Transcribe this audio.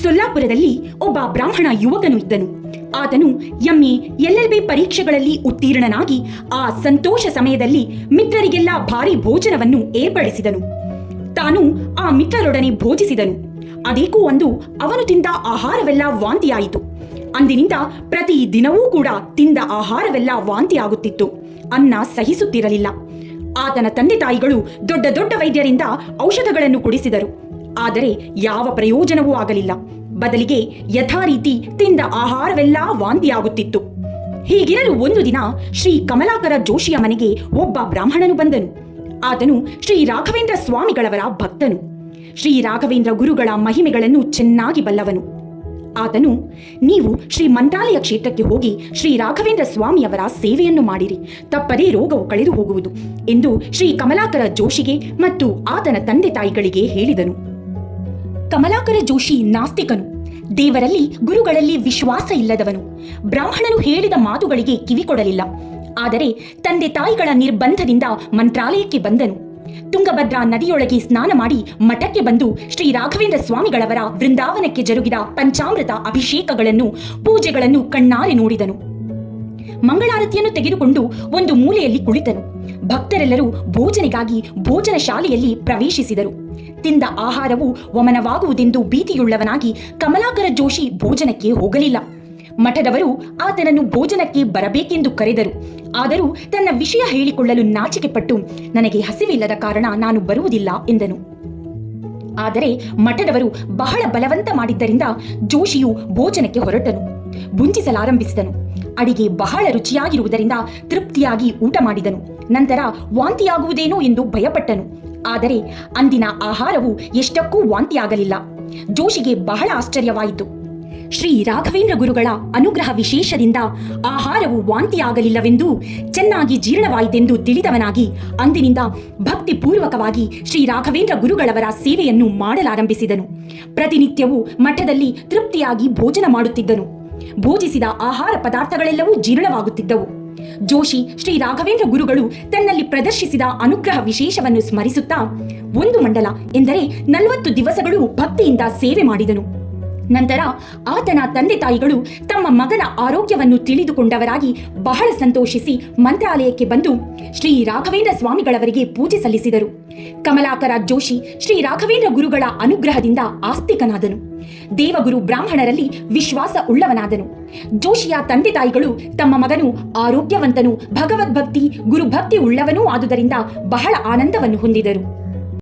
ಸೊಲ್ಲಾಪುರದಲ್ಲಿ ಒಬ್ಬ ಬ್ರಾಹ್ಮಣ ಯುವಕನು ಇದ್ದನು. ಆತನು ಎಂಎ LLB ಪರೀಕ್ಷೆಗಳಲ್ಲಿ ಉತ್ತೀರ್ಣನಾಗಿ ಆ ಸಂತೋಷ ಸಮಯದಲ್ಲಿ ಮಿತ್ರರಿಗೆಲ್ಲ ಭಾರಿ ಭೋಜನವನ್ನು ಏರ್ಪಡಿಸಿದನು. ತಾನು ಆ ಮಿತ್ರರೊಡನೆ ಭೋಜಿಸಿದನು. ಅದೇಕೋ ಒಂದು ಅವನು ತಿಂದ ಆಹಾರವೆಲ್ಲ ವಾಂತಿಯಾಯಿತು. ಅಂದಿನಿಂದ ಪ್ರತಿ ದಿನವೂ ಕೂಡ ತಿಂದ ಆಹಾರವೆಲ್ಲ ವಾಂತಿಯಾಗುತ್ತಿತ್ತು. ಅನ್ನ ಸಹಿಸುತ್ತಿರಲಿಲ್ಲ. ಆತನ ತಂದೆ ತಾಯಿಗಳು ದೊಡ್ಡ ದೊಡ್ಡ ವೈದ್ಯರಿಂದ ಔಷಧಗಳನ್ನು ಕೊಡಿಸಿದರು. ಆದರೆ ಯಾವ ಪ್ರಯೋಜನವೂ ಆಗಲಿಲ್ಲ. ಬದಲಿಗೆ ಯಥಾರೀತಿ ತಿಂದ ಆಹಾರವೆಲ್ಲ ವಾಂತಿಯಾಗುತ್ತಿತ್ತು. ಹೀಗಿರಲು ಒಂದು ದಿನ ಶ್ರೀ ಕಮಲಾಕರ ಜೋಶಿಯ ಮನೆಗೆ ಒಬ್ಬ ಬ್ರಾಹ್ಮಣನು ಬಂದನು. ಆತನು ಶ್ರೀ ರಾಘವೇಂದ್ರ ಸ್ವಾಮಿಗಳವರ ಭಕ್ತನು. ಶ್ರೀ ರಾಘವೇಂದ್ರ ಗುರುಗಳ ಮಹಿಮೆಗಳನ್ನು ಚೆನ್ನಾಗಿ ಬಲ್ಲವನು. ಆತನು, ನೀವು ಶ್ರೀ ಮಂತ್ರಾಲಯ ಕ್ಷೇತ್ರಕ್ಕೆ ಹೋಗಿ ಶ್ರೀ ರಾಘವೇಂದ್ರ ಸ್ವಾಮಿಯವರ ಸೇವೆಯನ್ನು ಮಾಡಿರಿ, ತಪ್ಪದೇ ರೋಗವು ಕಳೆದು ಹೋಗುವುದು ಎಂದು ಶ್ರೀ ಕಮಲಾಕರ ಜೋಶಿಗೆ ಮತ್ತು ಆತನ ತಂದೆ ತಾಯಿಗಳಿಗೆ ಹೇಳಿದನು. ಕಮಲಾಕರ ಜೋಶಿ ನಾಸ್ತಿಕನು, ದೇವರಲ್ಲಿ ಗುರುಗಳಲ್ಲಿ ವಿಶ್ವಾಸ ಇಲ್ಲದವನು. ಬ್ರಾಹ್ಮಣನು ಹೇಳಿದ ಮಾತುಗಳಿಗೆ ಕಿವಿಕೊಡಲಿಲ್ಲ. ಆದರೆ ತಂದೆ ತಾಯಿಗಳ ನಿರ್ಬಂಧದಿಂದ ಮಂತ್ರಾಲಯಕ್ಕೆ ಬಂದನು. ತುಂಗಭದ್ರಾ ನದಿಯೊಳಗೆ ಸ್ನಾನ ಮಾಡಿ ಮಠಕ್ಕೆ ಬಂದು ಶ್ರೀ ರಾಘವೇಂದ್ರ ಸ್ವಾಮಿಗಳವರ ವೃಂದಾವನಕ್ಕೆ ಜರುಗಿದ ಪಂಚಾಮೃತ ಅಭಿಷೇಕಗಳನ್ನು, ಪೂಜೆಗಳನ್ನು ಕಣ್ಣಾರೆ ನೋಡಿದನು. ಮಂಗಳಾರತಿಯನ್ನು ತೆಗೆದುಕೊಂಡು ಒಂದು ಮೂಲೆಯಲ್ಲಿ ಕುಳಿತನು. ಭಕ್ತರೆಲ್ಲರೂ ಭೋಜನೆಗಾಗಿ ಭೋಜನ ಶಾಲೆಯಲ್ಲಿ ಪ್ರವೇಶಿಸಿದರು. ತಿಂದ ಆಹಾರವು ವಮನವಾಗುವುದೆಂದು ಭೀತಿಯುಳ್ಳವನಾಗಿ ಕಮಲಾಕರ ಜೋಶಿ ಭೋಜನಕ್ಕೆ ಹೋಗಲಿಲ್ಲ. ಮಠದವರು ಆತನನ್ನು ಭೋಜನಕ್ಕೆ ಬರಬೇಕೆಂದು ಕರೆದರು. ಆದರೂ ತನ್ನ ವಿಷಯ ಹೇಳಿಕೊಳ್ಳಲು ನಾಚಿಕೆ ಪಟ್ಟು, ನನಗೆ ಹಸಿವಿಲ್ಲದ ಕಾರಣ ನಾನು ಬರುವುದಿಲ್ಲ ಎಂದನು. ಆದರೆ ಮಠದವರು ಬಹಳ ಬಲವಂತ ಮಾಡಿದ್ದರಿಂದ ಜೋಶಿಯು ಭೋಜನಕ್ಕೆ ಹೊರಟನು. ಭುಂಜಿಸಲಾರಂಭಿಸಿದನು. ಅಡಿಗೆ ಬಹಳ ರುಚಿಯಾಗಿರುವುದರಿಂದ ತೃಪ್ತಿಯಾಗಿ ಊಟ ಮಾಡಿದನು. ನಂತರ ವಾಂತಿಯಾಗುವುದೇನೋ ಎಂದು ಭಯಪಟ್ಟನು. ಆದರೆ ಅಂದಿನ ಆಹಾರವು ಎಷ್ಟಕ್ಕೂ ವಾಂತಿಯಾಗಲಿಲ್ಲ. ಜೋಶಿಗೆ ಬಹಳ ಆಶ್ಚರ್ಯವಾಯಿತು. ಶ್ರೀ ರಾಘವೇಂದ್ರ ಗುರುಗಳ ಅನುಗ್ರಹ ವಿಶೇಷದಿಂದ ಆಹಾರವು ವಾಂತಿಯಾಗಲಿಲ್ಲವೆಂದೂ ಚೆನ್ನಾಗಿ ಜೀರ್ಣವಾಯಿತೆಂದು ತಿಳಿದವನಾಗಿ ಅಂದಿನಿಂದ ಭಕ್ತಿಪೂರ್ವಕವಾಗಿ ಶ್ರೀ ರಾಘವೇಂದ್ರ ಗುರುಗಳವರ ಸೇವೆಯನ್ನು ಮಾಡಲಾರಂಭಿಸಿದನು. ಪ್ರತಿನಿತ್ಯವೂ ಮಠದಲ್ಲಿ ತೃಪ್ತಿಯಾಗಿ ಭೋಜನ ಮಾಡುತ್ತಿದ್ದನು. ಭೋಜಿಸಿದ ಆಹಾರ ಪದಾರ್ಥಗಳೆಲ್ಲವೂ ಜೀರ್ಣವಾಗುತ್ತಿದ್ದವು. ಜೋಶಿ ಶ್ರೀ ರಾಘವೇಂದ್ರ ಗುರುಗಳು ತನ್ನಲ್ಲಿ ಪ್ರದರ್ಶಿಸಿದ ಅನುಗ್ರಹ ವಿಶೇಷವನ್ನು ಸ್ಮರಿಸುತ್ತಾ 1 ಮಂಡಲ ಎಂದರೆ 40 ದಿವಸಗಳು ಭಕ್ತಿಯಿಂದ ಸೇವೆ ಮಾಡಿದನು. ನಂತರ ಆತನ ತಂದೆ ತಾಯಿಗಳು ತಮ್ಮ ಮಗನ ಆರೋಗ್ಯವನ್ನು ತಿಳಿದುಕೊಂಡವರಾಗಿ ಬಹಳ ಸಂತೋಷಿಸಿ ಮಂತ್ರಾಲಯಕ್ಕೆ ಬಂದು ಶ್ರೀ ರಾಘವೇಂದ್ರ ಸ್ವಾಮಿಗಳವರಿಗೆ ಪೂಜೆ ಸಲ್ಲಿಸಿದರು. ಕಮಲಾಕರ ಜೋಶಿ ಶ್ರೀ ರಾಘವೇಂದ್ರ ಗುರುಗಳ ಅನುಗ್ರಹದಿಂದ ಆಸ್ತಿಕನಾದನು. ದೇವಗುರು ಬ್ರಾಹ್ಮಣರಲ್ಲಿ ವಿಶ್ವಾಸ ಉಳ್ಳವನಾದನು. ಜೋಶಿಯ ತಂದೆ ತಾಯಿಗಳು ತಮ್ಮ ಮಗನು ಆರೋಗ್ಯವಂತನು, ಭಗವದ್ಭಕ್ತಿ, ಗುರುಭಕ್ತಿ ಉಳ್ಳವನೂ ಆದುದರಿಂದ ಬಹಳ ಆನಂದವನ್ನು ಹೊಂದಿದರು.